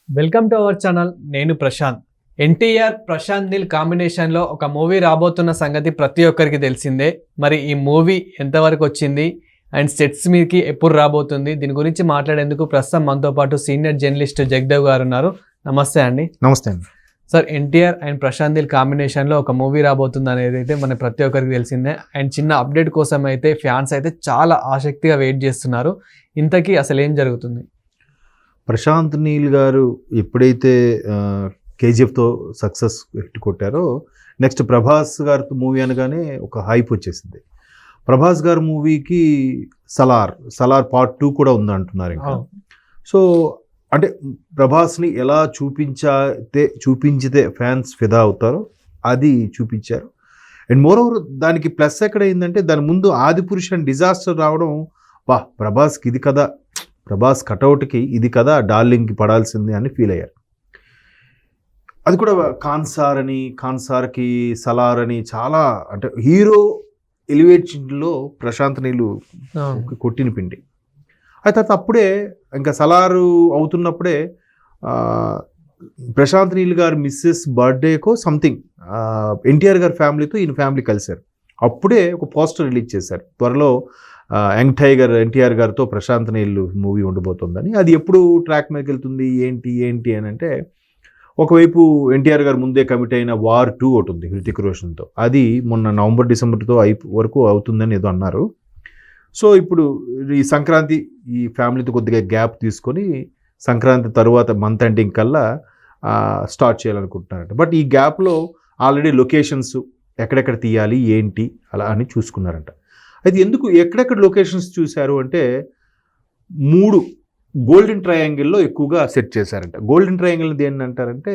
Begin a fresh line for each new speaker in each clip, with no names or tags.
Welcome to our channel. నేను ప్రశాంత్. ఎన్టీఆర్ ప్రశాంత్ నీల్ కాంబినేషన్లో ఒక మూవీ రాబోతున్న సంగతి ప్రతి ఒక్కరికి తెలిసిందే. మరి ఈ మూవీ ఎంతవరకు వచ్చింది అండ్ సెట్స్ మీదకి ఎప్పుడు రాబోతుంది, దీని గురించి మాట్లాడేందుకు ప్రస్తుతం మనతో పాటు సీనియర్ జర్నలిస్ట్ జగదేవ్ గారు ఉన్నారు. నమస్తే అండి.
నమస్తే అండి.
సార్, ఎన్టీఆర్ అండ్ ప్రశాంత్ నీల్ కాంబినేషన్లో ఒక మూవీ రాబోతుంది అనేది అయితే మన ప్రతి ఒక్కరికి తెలిసిందే. అండ్ చిన్న అప్డేట్ కోసం అయితే ఫ్యాన్స్ అయితే చాలా ఆసక్తిగా వెయిట్ చేస్తున్నారు. ఇంతకీ అసలు ఏం జరుగుతుంది?
ప్రశాంత్ నీల్ గారు ఎప్పుడైతే కేజీఎఫ్తో సక్సెస్ కొట్టారో నెక్స్ట్ ప్రభాస్ గారితో మూవీ అనగానే ఒక హైప్ వచ్చేసింది. ప్రభాస్ గారి మూవీకి సలార్ పార్ట్ 2 కూడా ఉందంటున్నారు ఇంకా. సో అంటే ప్రభాస్ని ఎలా చూపించితే ఫ్యాన్స్ ఫిదా అవుతారో అది చూపించారు. అండ్ మోరోవర్ దానికి ప్లస్ ఎక్కడ అయిందంటే దాని ముందు ఆదిపురుష్ అండ్ డిజాస్టర్ రావడం, ప్రభాస్కి ఇది కదా, ప్రభాస్ కటౌట్కి ఇది కదా డార్లింగ్కి పడాల్సింది అని ఫీల్ అయ్యారు. అది కూడా ఖాన్సార్కి సలార్ అని చాలా అంటే హీరో ఎలివేషన్లో ప్రశాంత్ నీళ్ళు కొట్టిన పిండి. అయితే అప్పుడే ఇంకా సలారు అవుతున్నప్పుడే ప్రశాంత్ నీల్ గారు మిస్సెస్ బర్త్డేకో సంథింగ్ ఎన్టీఆర్ గారి ఫ్యామిలీతో ఈయన ఫ్యామిలీ కలిశారు. అప్పుడే ఒక పోస్టర్ రిలీజ్ చేశారు, త్వరలో యంగ్ టైగర్ ఎన్టీఆర్ గారితో ప్రశాంత్ నీల్ మూవీ ఉండబోతుందని. అది ఎప్పుడు ట్రాక్ మీదకి వెళ్తుంది ఏంటి అని అంటే, ఒకవైపు ఎన్టీఆర్ గారు ముందే కమిట్ అయిన వార్ 2 ఒకటి ఉంది హృతిక్ రోషన్తో, అది మొన్న నవంబర్ డిసెంబర్తో వరకు అవుతుందని ఏదో అన్నారు. సో ఇప్పుడు ఈ సంక్రాంతి ఈ ఫ్యామిలీతో కొద్దిగా గ్యాప్ తీసుకొని సంక్రాంతి తర్వాత మంత్ ఎండింగ్ కల్లా స్టార్ట్ చేయాలనుకుంటున్నారంట. బట్ ఈ గ్యాప్లో ఆల్రెడీ లొకేషన్స్ ఎక్కడెక్కడ తీయాలి ఏంటి అలా అని చూసుకున్నారంట. అయితే ఎందుకు ఎక్కడెక్కడ లొకేషన్స్ చూశారు అంటే 3 గోల్డెన్ ట్రయాంగిల్లో ఎక్కువగా సెట్ చేశారంట. గోల్డెన్ ట్రయాంగిల్ దేన్ని అంటారంటే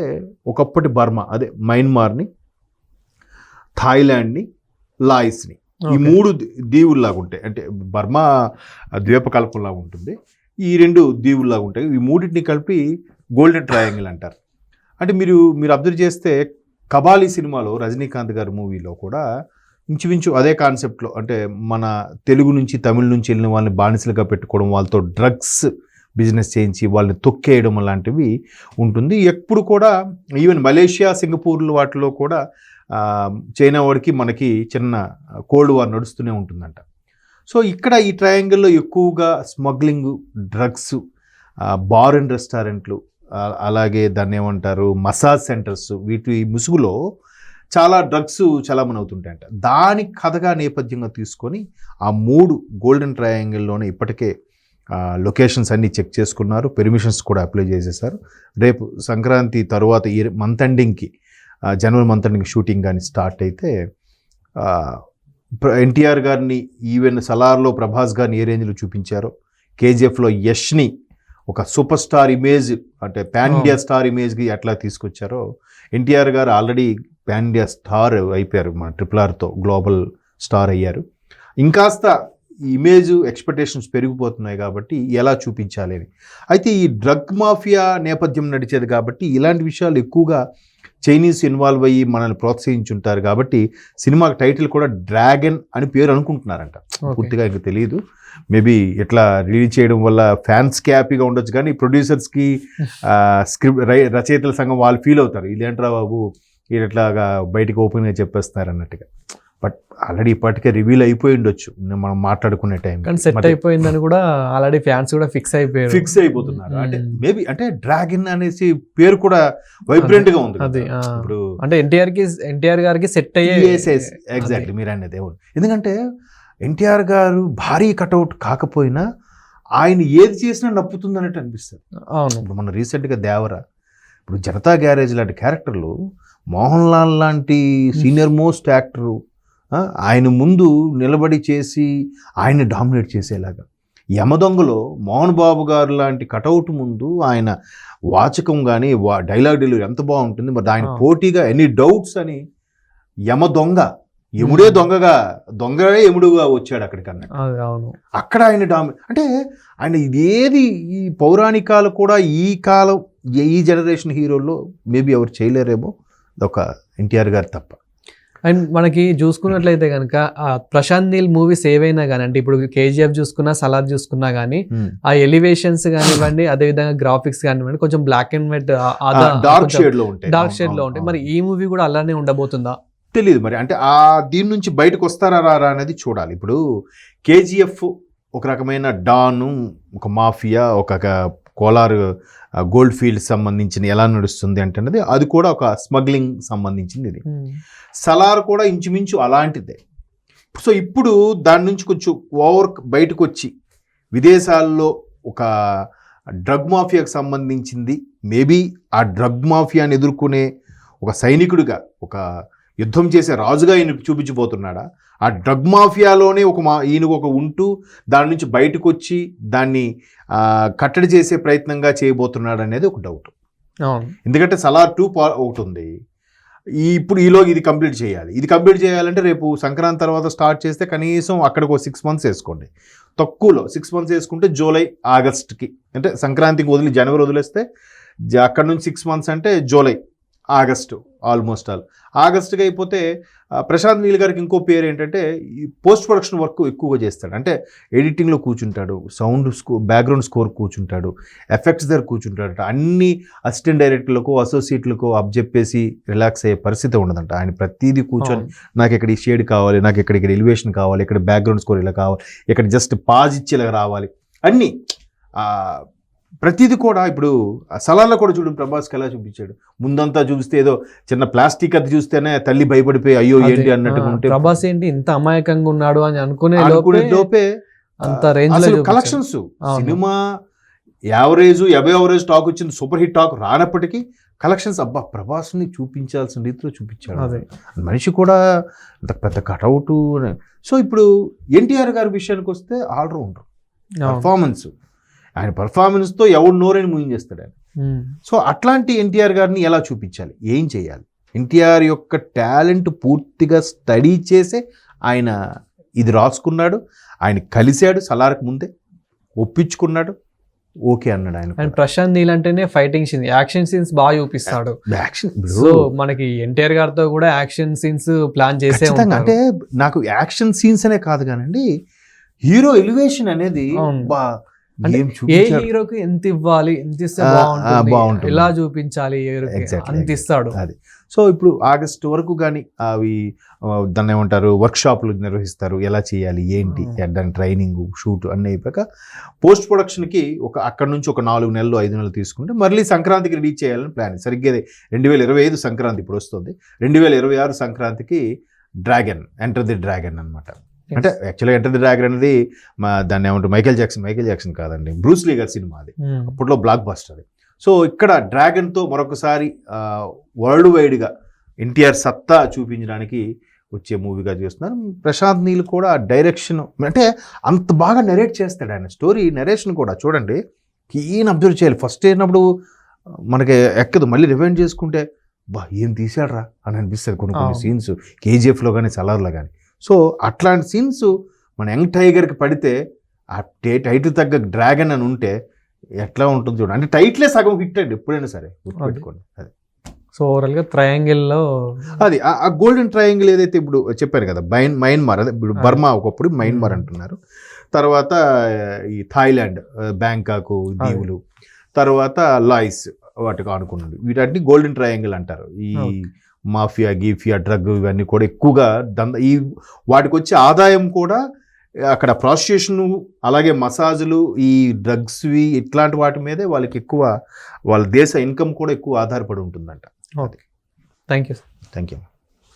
ఒకప్పటి బర్మా, అదే మయన్మార్ని, థాయిలాండ్ని, లాయిస్ని, ఈ 3 దీవుల్లాగా ఉంటాయి. అంటే బర్మా ద్వీపకల్పంలాగా ఉంటుంది, ఈ 2 దీవుల్లాగా ఉంటాయి. ఈ 3టిని కలిపి గోల్డెన్ ట్రయాంగిల్ అంటారు. అంటే మీరు అబ్జర్వ్ చేస్తే కబాలీ సినిమాలో రజనీకాంత్ గారి మూవీలో కూడా ఇంచుమించు అదే కాన్సెప్ట్లో, అంటే మన తెలుగు నుంచి తమిళ నుంచి వెళ్ళిన వాళ్ళని బానిసలుగా పెట్టుకోవడం, వాళ్ళతో డ్రగ్స్ బిజినెస్ చేయించి వాళ్ళని తొక్కేయడం లాంటివి ఉంటుంది. ఎప్పుడు కూడా ఈవెన్ మలేషియా, సింగపూర్లు వాటిలో కూడా చైనా వాడికి మనకి చిన్న కోల్డ్ వార్ నడుస్తూనే ఉంటుందంట. సో ఇక్కడ ఈ ట్రయాంగిల్లో ఎక్కువగా స్మగ్లింగ్, డ్రగ్స్, బార్ అండ్ రెస్టారెంట్లు, అలాగే దాన్ని ఏమంటారు మసాజ్ సెంటర్స్, వీటి ముసుగులో చాలా డ్రగ్స్ చలామణి అవుతుంటాయంట. దాని కథగా నేపథ్యంగా తీసుకొని ఆ 3 గోల్డెన్ ట్రయాంగిల్లోనే ఇప్పటికే లొకేషన్స్ అన్నీ చెక్ చేసుకున్నారు, పెర్మిషన్స్ కూడా అప్లై చేసేసారు. రేపు సంక్రాంతి తర్వాత ఈ మంత్ ఎండింగ్కి, జనవరి మంత్ ఎండింగ్ షూటింగ్ కానీ స్టార్ట్ అయితే ఎన్టీఆర్ గారిని ఈవెన్ సలార్లో ప్రభాస్ గారిని ఏ రేంజ్లో చూపించారో, కేజీఎఫ్లో యష్ని ఒక సూపర్ స్టార్ ఇమేజ్, అంటే పాన్ ఇండియా స్టార్ ఇమేజ్కి ఎట్లా తీసుకొచ్చారో, ఎన్టీఆర్ గారు ఆల్రెడీ పాన్ ఇండియా స్టార్ అయిపోయారు, మన RRRతో గ్లోబల్ స్టార్ అయ్యారు. ఇంకాస్త ఇమేజ్ ఎక్స్పెక్టేషన్స్ పెరిగిపోతున్నాయి కాబట్టి ఎలా చూపించాలి అని. అయితే ఈ డ్రగ్ మాఫియా నేపథ్యం నడిచేది కాబట్టి ఇలాంటి విషయాలు ఎక్కువగా చైనీస్ ఇన్వాల్వ్ అయ్యి మనల్ని ప్రోత్సహించుంటారు కాబట్టి సినిమాకి టైటిల్ కూడా డ్రాగన్ అని పేరు అనుకుంటున్నారంట. పూర్తిగా ఇంకా తెలియదు, మేబీ ఇట్లా రిలీజ్ చేయడం వల్ల ఫ్యాన్స్కి హ్యాపీగా ఉండొచ్చు, కానీ ప్రొడ్యూసర్స్కి స్క్రిప్ట్ రచయితల సంఘం వాళ్ళు ఫీల్ అవుతారు, ఇదేంట్రా బాబు ఇట్లాగా బయటకు ఓపెన్గా చెప్పేస్తున్నారు అన్నట్టుగా. బట్ ఆల్రెడీ ఇప్పటికే రివీల్ అయిపోయి ఉండొచ్చు మనం మాట్లాడుకునే టైం,
కానీ సెట్ అయిపోయిందని కూడా ఆల్రెడీ ఫ్యాన్స్ కూడా ఫిక్స్ అయిపోతున్నారు.
అంటే మేబీ అంటే డ్రాగన్ అనేసి పేరు కూడా వైబ్రెంట్ గా ఉంది.
ఇప్పుడు అంటే ఎన్టీఆర్ గారికి సెట్ అయ్యే
ఎగ్జాక్ట్లీ మీరు అనేది దేవుడు. ఎందుకంటే ఎన్టీఆర్ గారు భారీ కటౌట్ కాకపోయినా ఆయన ఏది చేసినా నప్పుతుంది అన్నట్టు అనిపిస్తుంది. ఇప్పుడు మన రీసెంట్గా దేవరా, ఇప్పుడు జనతా గ్యారేజ్ లాంటి క్యారెక్టర్లు, మోహన్ లాల్ లాంటి సీనియర్ మోస్ట్ యాక్టరు ఆయన ముందు నిలబడి చేసి ఆయన్ని డామినేట్ చేసేలాగా, యమదొంగలో మోహన్ బాబు గారు లాంటి కటౌట్ ముందు ఆయన వాచకం కానీ డైలాగ్ డెలివరీ ఎంత బాగుంటుంది. మరి ఆయన పోటీగా ఎనీ డౌట్స్ అని యమదొంగ, యముడే దొంగడే యముడుగా వచ్చాడు అక్కడికన్నా. అక్కడ ఆయన అంటే ఆయన ఇదేది ఈ పౌరాణికాలు కూడా ఈ కాలం ఈ జనరేషన్ హీరోల్లో మేబీ ఎవరు చేయలేరేమో, ఒక ఎన్టీఆర్ గారు తప్ప.
అండ్ మనకి చూసుకున్నట్లయితే కనుక ప్రశాంత్ నీల్ మూవీస్ ఏవైనా కానీ అంటే ఇప్పుడు కేజీఎఫ్ చూసుకున్నా సలార్ చూసుకున్నా కానీ ఆ ఎలివేషన్స్ కానివ్వండి అదే విధంగా గ్రాఫిక్స్ కానివ్వండి కొంచెం black and white
dark shade లో ఉంటాయి.
డార్క్ షేడ్ లో ఉంటాయి. మరి ఈ మూవీ కూడా అలానే ఉండబోతుందా
తెలియదు మరి. అంటే దీని నుంచి బయటకు వస్తారా రారా అనేది చూడాలి. ఇప్పుడు కేజీఎఫ్ ఒక రకమైన డాను, ఒక మాఫియా, ఒక కోలార్ గోల్డ్ ఫీల్డ్ సంబంధించిన ఎలా నడుస్తుంది అంటే అది కూడా ఒక స్మగ్లింగ్ సంబంధించింది. ఇది సలార్ కూడా ఇంచుమించు అలాంటిదే. సో ఇప్పుడు దాని నుంచి కొంచెం బయటకు వచ్చి విదేశాల్లో ఒక డ్రగ్ మాఫియాకు సంబంధించింది, మేబీ ఆ డ్రగ్ మాఫియాని ఎదుర్కొనే ఒక సైనికుడిగా, ఒక యుద్ధం చేసే రాజుగా ఈయన చూపించబోతున్నాడా, ఆ డ్రగ్ మాఫియాలోనే ఈయనకు ఒక ఉంటూ దాని నుంచి బయటకు వచ్చి దాన్ని కట్టడి చేసే ప్రయత్నంగా చేయబోతున్నాడు అనేది ఒక డౌట్. ఎందుకంటే సలార్ 2 ఒకటి ఉంది, ఇప్పుడు ఈలోగా ఇది కంప్లీట్ చేయాలి. ఇది కంప్లీట్ చేయాలంటే రేపు సంక్రాంతి తర్వాత స్టార్ట్ చేస్తే కనీసం అక్కడికి 6 months వేసుకోండి, తక్కువలో 6 months వేసుకుంటే జూలై ఆగస్ట్కి, అంటే సంక్రాంతికి వదిలి జనవరి వదిలేస్తే అక్కడ నుంచి 6 months అంటే జూలై ఆగస్టు, ఆల్మోస్ట్ ఆల్ ఆగస్టుకి అయిపోతే ప్రశాంత్ నీల్ గారికి ఇంకో పేరు ఏంటంటే ఈ పోస్ట్ ప్రొడక్షన్ వర్క్ ఎక్కువగా చేస్తాడు. అంటే ఎడిటింగ్లో కూర్చుంటాడు, సౌండ్ బ్యాక్గ్రౌండ్ స్కోర్ కూర్చుంటాడు, ఎఫెక్ట్స్ దగ్గర కూర్చుంటాడు. అన్ని అసిస్టెంట్ డైరెక్టర్లకు అసోసియేట్లకు అబ్జెప్పేసి రిలాక్స్ అయ్యే పరిస్థితి ఉండదంట. ఆయన ప్రతిదీ కూర్చొని నాకు ఇక్కడ ఈ షేడ్ కావాలి, నాకు ఇక్కడ ఎలివేషన్ కావాలి, ఇక్కడ బ్యాక్గ్రౌండ్ స్కోర్ ఇలా కావాలి, ఇక్కడ జస్ట్ పాజ్ ఇచ్చి ఇలా రావాలి, అన్నీ ప్రతిదీ కూడా. ఇప్పుడు సలార్లో కూడా చూడు ప్రభాస్కి ఎలా చూపించాడు, ముందంతా చూస్తే ఏదో చిన్న ప్లాస్టిక్ అది చూస్తేనే తల్లి భయపడిపోయి అయ్యో ఏంటి అన్నట్టుగా ఉంటే,
ప్రభాస్ ఏంటి ఇంత అమాయకంగా ఉన్నాడు అని అనుకునే లోపే అంత range
collections. Cinema average average talk వచ్చింది, సూపర్ హిట్ టాక్ రానప్పటికీ కలెక్షన్స్ అబ్బా ప్రభాస్ని చూపించాల్సిన రీతిలో చూపించాడు. మనిషి కూడా అంత పెద్ద కటౌట్. సో ఇప్పుడు ఎన్టీఆర్ గారి విషయానికి వస్తే ఆల్రౌండర్ పర్ఫార్మెన్స్, ఆయన పర్ఫార్మెన్స్తో ఎవడు నోరని మూయించేస్తాడు ఆయన. సో అట్లాంటి ఎన్టీఆర్ గారిని ఎలా చూపించాలి, ఏం చేయాలి, ఎన్టీఆర్ యొక్క టాలెంట్ పూర్తిగా స్టడీ చేసే ఆయన ఇది రాసుకున్నాడు. ఆయన కలిశాడు సలార్కి ముందే, ఒప్పించుకున్నాడు, ఓకే అన్నాడు ఆయన.
అండ్ ప్రశాంత్ నీల్ అంటేనే ఫైటింగ్ సీన్స్, యాక్షన్ సీన్స్ బాగా చూపిస్తాడు. సో మనకి ఎన్టీఆర్ గారితో కూడా యాక్షన్ సీన్స్ ప్లాన్ చేసే,
అంటే నాకు యాక్షన్ సీన్స్ అనే కాదు కానండి, హీరో ఎలివేషన్ అనేది
ఏ హీరోకి ఎంత ఇవ్వాలి, ఎంత ఇస్తే బాగుంటుంది, ఎలా చూపించాలి, అంత ఇస్తాడు.
అది సో ఇప్పుడు ఆగస్ట్ వరకు కానీ అవి దాన్ని ఏమంటారు వర్క్షాప్లు నిర్వహిస్తారు, ఎలా చేయాలి ఏంటి, దాని ట్రైనింగ్ షూట్ అన్నీ అయిపోయాక పోస్ట్ ప్రొడక్షన్కి అక్కడ నుంచి ఒక 4 నెలలు 5 నెలలు తీసుకుంటే మళ్ళీ సంక్రాంతికి రెడీ చేయాలని ప్లాన్. సరిగ్గా 2025 సంక్రాంతి ఇప్పుడు వస్తుంది, 2026 సంక్రాంతికి డ్రాగన్, ఎంటర్ ది డ్రాగన్ అనమాట. అంటే యాక్చువల్గా ఎంటర్ ది డ్రాగన్ అనేది దాన్ని ఏమంటారు మైకేల్ జాక్సన్ కాదండి, బ్రూస్ లీ గారి సినిమా అది, అప్పట్లో బ్లాక్ బస్టర్ అది. సో ఇక్కడ డ్రాగన్తో మరొకసారి వరల్డ్ వైడ్గా ఎన్టీఆర్ సత్తా చూపించడానికి వచ్చే మూవీగా చేస్తున్నారు. ప్రశాంత్ నీల్ కూడా డైరెక్షన్ అంటే అంత బాగా నెరేట్ చేస్తాడు ఆయన, స్టోరీ నెరేషన్ కూడా చూడండి ఈయన అబ్జర్వ్ చేయాలి. ఫస్ట్ అయినప్పుడు మనకి ఎక్కదు, మళ్ళీ రివైండ్ చేసుకుంటే బా ఏం తీసాడరా అని అనిపిస్తుంది కొన్ని సీన్స్, కేజీఎఫ్లో కానీ సలార్లో కానీ. సో అట్లాంటి సీన్స్ మన యంగ్ టైగర్కి పడితే ఆ టైటిల్ తగ్గ డ్రాగన్ అని ఉంటే ఎట్లా ఉంటుంది చూడండి. అంటే టైటిలే సగం హిట్ అండి ఎప్పుడైనా సరే గుర్తుపెట్టుకోండి. అది
సో ఓవరాల్గా ట్రయాంగిల్లో
అది ఆ గోల్డెన్ ట్రయాంగిల్ ఏదైతే ఇప్పుడు చెప్పారు కదా, మయన్మార్, అదే ఇప్పుడు బర్మా ఒకప్పుడు మయన్మార్ అంటున్నారు, తర్వాత ఈ థాయిలాండ్, బ్యాంకాక్ దీవులు, తర్వాత లాయిస్ వాటికి ఆనుకున్నాడు, వీటన్ని గోల్డెన్ ట్రయాంగిల్ అంటారు. ఈ మాఫియా గీఫియా డ్రగ్ ఇవన్నీ కూడా ఎక్కువగా ఈ వాటికి వచ్చే ఆదాయం కూడా అక్కడ ప్రాస్టిట్యూషన్ అలాగే మసాజులు ఈ డ్రగ్స్వి ఇట్లాంటి వాటి మీదే వాళ్ళకి ఎక్కువ, వాళ్ళ దేశ ఇన్కమ్ కూడా ఎక్కువ ఆధారపడి ఉంటుందంట.
Okay, thank you.